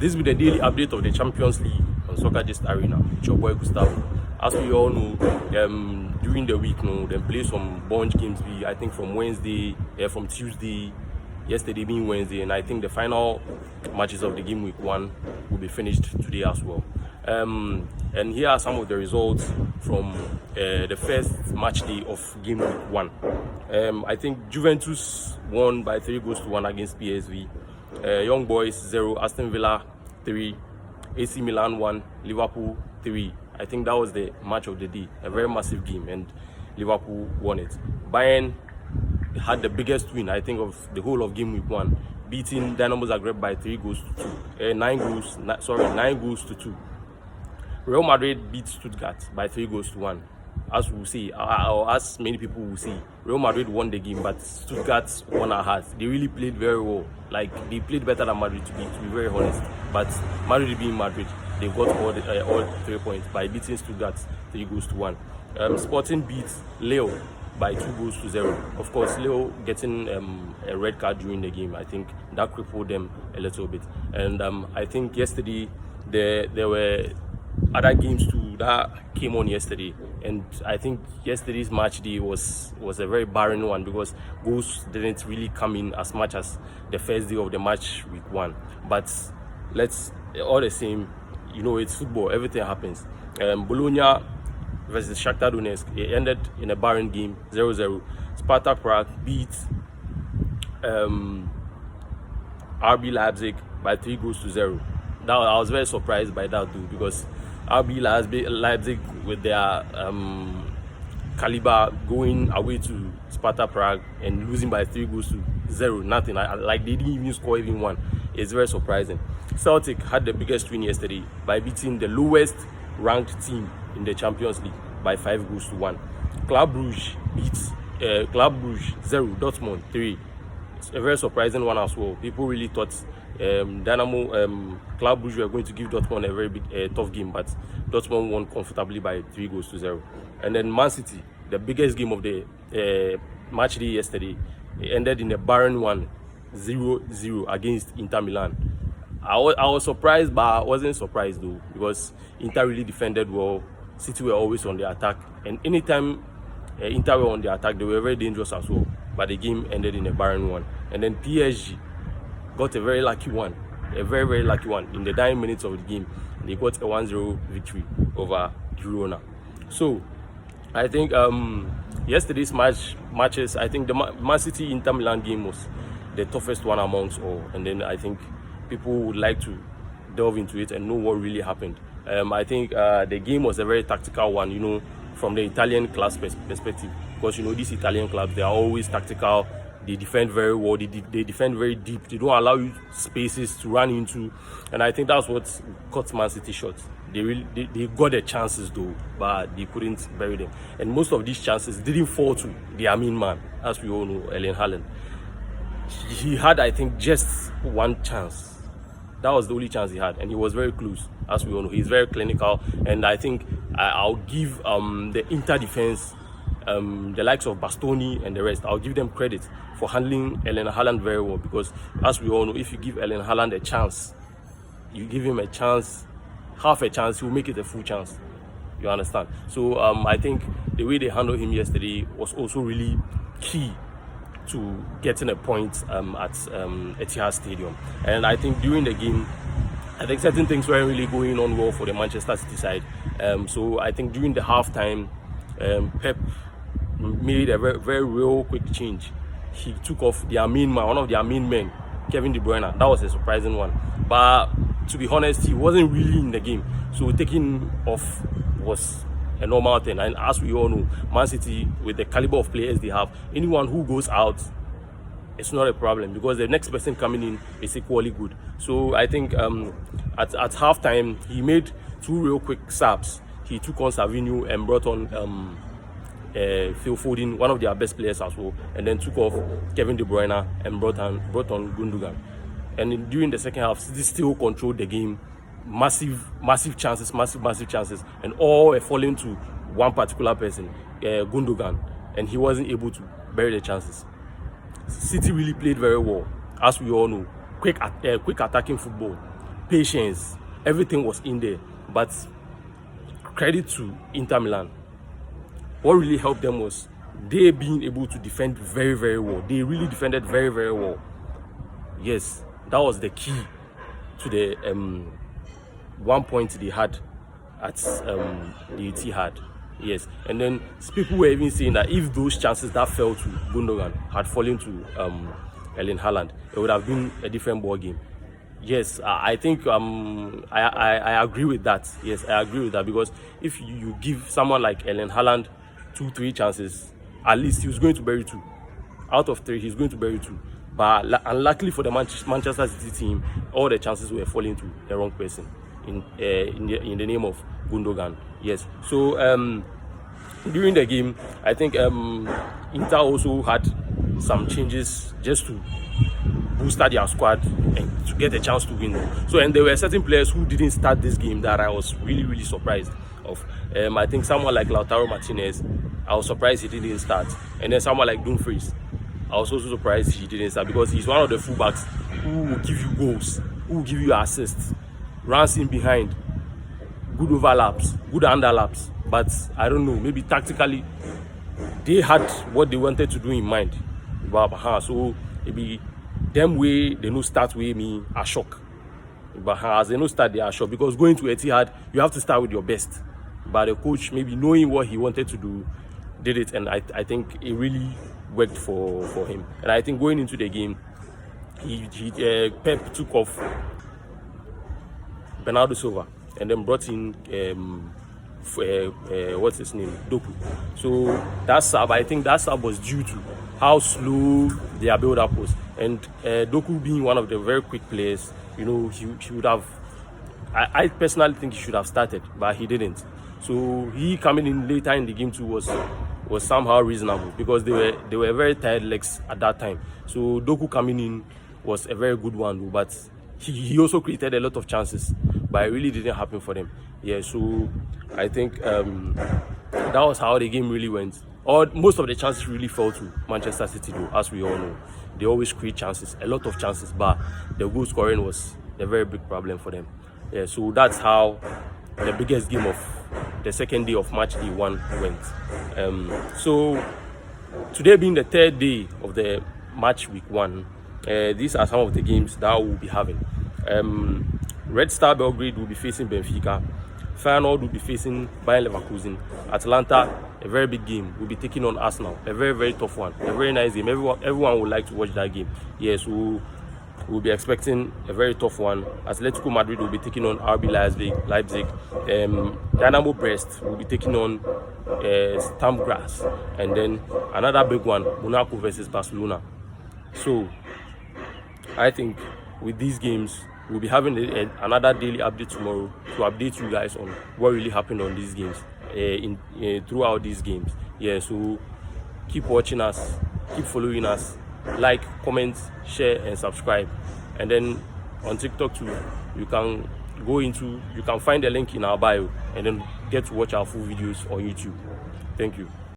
This will be the daily update of the Champions League on Soccer Gist Arena with your boy Gustavo. As we all know, during the week, they play some bunch games. I think from from Tuesday, yesterday being Wednesday, and I think the final matches of the game week 1 will be finished today as well. And here are some of the results from the first match day of game week 1. I think Juventus won by 3-1 against PSV. Young Boys 0, Aston Villa 3, AC Milan 1, Liverpool 3. I think that was the match of the day, a very massive game, and Liverpool won it. Bayern had the biggest win, I think, of the whole of game week 1, beating Dynamo Zagreb by 9 goals to 2. Real Madrid beat Stuttgart by 3-1. As we see, or as many people will see, Real Madrid won the game, but Stuttgart won our hearts. They really played very well. Like, they played better than Madrid, to be very honest. But Madrid being Madrid, they got all 3 points by beating Stuttgart 3-1. Sporting beat Leo by 2-0. Of course, Leo getting a red card during the game, I think that crippled them a little bit. And I think yesterday there were other games too that came on yesterday, and I think yesterday's match day was a very barren one because goals didn't really come in as much as the first day of the match week 1. But all the same, it's football, everything happens. Bologna versus Shakhtar Donetsk, it ended in a barren game, 0-0. Sparta Prague beat RB Leipzig by 3-0. I was very surprised by that too, because RB Leipzig, with their caliber, going away to Sparta Prague and losing by 3-0, nothing. Like, they didn't even score even one. It's very surprising. Celtic had the biggest win yesterday by beating the lowest ranked team in the Champions League by 5-1. Club Brugge beats Club Brugge 0, Dortmund 3. It's a very surprising one as well. People really thought Club Brugge were going to give Dortmund a very big tough game, but Dortmund won comfortably by 3-0. And then Man City, the biggest game of the match day yesterday, it ended in a barren one, 0-0 against Inter Milan. I was surprised, but I wasn't surprised though, because Inter really defended well. City were always on the attack, and anytime Inter were on the attack, they were very dangerous as well. But the game ended in a barren one. And then PSG got a very lucky one, very lucky one. In the dying minutes of the game, they got a 1-0 victory over Girona. So I think yesterday's matches, I think the Man City Inter Milan game was the toughest one amongst all. And then I think people would like to delve into it and know what really happened. I think the game was a very tactical one, from the Italian class perspective, because these Italian clubs, they are always tactical. They defend very well. They defend very deep. They don't allow you spaces to run into, and I think that's what cut Man City short. They got the chances though, but they couldn't bury them. And most of these chances didn't fall to their main man, as we all know, Erling Haaland. He had, I think, just one chance. That was the only chance he had, and he was very close, as we all know. He's very clinical, and I think I'll give the Inter defense, the likes of Bastoni and the rest, I'll give them credit for handling Erling Haaland very well, because as we all know, if you give Erling Haaland a chance, you give him a chance, half a chance, he'll make it a full chance. You understand? So I think the way they handled him yesterday was also really key to getting a point at Etihad Stadium. And I think during the game, I think certain things weren't really going on well for the Manchester City side. So I think during the halftime, Pep made a very real quick change. He took off their main man, one of their main men, Kevin De Bruyne. That was a surprising one. But to be honest, he wasn't really in the game. So taking off was a normal thing. And as we all know, Man City, with the caliber of players they have, anyone who goes out, it's not a problem, because the next person coming in is equally good. So I think at halftime, he made 2 real quick subs. He took on Savinho and brought on Phil Foden, one of their best players as well, and then took off Kevin De Bruyne and brought on Gundogan. And during the second half, City still controlled the game. Massive chances, and all were falling to one particular person, Gundogan, and he wasn't able to bury the chances. City really played very well, as we all know. Quick attacking football. patience, everything was in there. But credit to Inter Milan. What really helped them was they being able to defend very, very well. They really defended very, very well. Yes, that was the key to the 1 point they had at the Etihad. Yes, and then people were even saying that if those chances that fell to Gundogan had fallen to Erling Haaland, it would have been a different ball game. Yes, I think I agree with that. Yes, I agree with that, because if you give someone like Erling Haaland 2-3 chances, at least he was going to bury 2. Out of 3, he's going to bury 2. But unluckily for the Manchester City team, all the chances were falling to the wrong person in the name of Gundogan. Yes. So during the game, I think Inter also had some changes just to boost their squad and to get a chance to win. So, and there were certain players who didn't start this game that I was really, really surprised of. I think someone like Lautaro Martinez, I was surprised he didn't start. And then someone like Dumfries, I was also surprised he didn't start, because he's one of the fullbacks who will give you goals, who will give you assists, runs in behind, good overlaps, good underlaps. But I don't know, maybe tactically they had what they wanted to do in mind. So maybe them way they no start with me a shock. But as they no start, they are shocked, because going to Etihad, you have to start with your best. But the coach, maybe knowing what he wanted to do, did it, and I think it really worked for him. And I think going into the game, Pep took off Bernardo Silva and then brought in what's his name, Doku. So that sub, I think that sub was due to how slow their build-up was, and Doku being one of the very quick players, you know, he would have. I personally think he should have started, but he didn't. So he coming in later in the game too was somehow reasonable, because they were very tired legs at that time. So Doku coming in was a very good one, but he also created a lot of chances, but it really didn't happen for them. Yeah, so I think that was how the game really went. Most of the chances really fell to Manchester City, though, as we all know. They always create chances, a lot of chances, but the goal scoring was a very big problem for them. Yeah, so that's how the biggest game of the second day of match day 1 went. So today being the 3rd day of the match week 1, these are some of the games that we'll be having. Red Star Belgrade will be facing Benfica. Feyenoord will be facing Bayern Leverkusen. Atalanta, a very big game, will be taking on Arsenal. A very, very tough one. A very nice game. Everyone would like to watch that game. Yes, we'll be expecting a very tough one. Atletico Madrid will be taking on RB Leipzig. Dynamo Brest will be taking on Sturm Graz. And then another big one, Monaco versus Barcelona. So I think with these games, we'll be having another daily update tomorrow to update you guys on what really happened on these games, throughout these games. Yeah, so keep watching us, keep following us, like, comment, share, and subscribe. And then on TikTok too, you can find the link in our bio and then get to watch our full videos on YouTube. Thank you.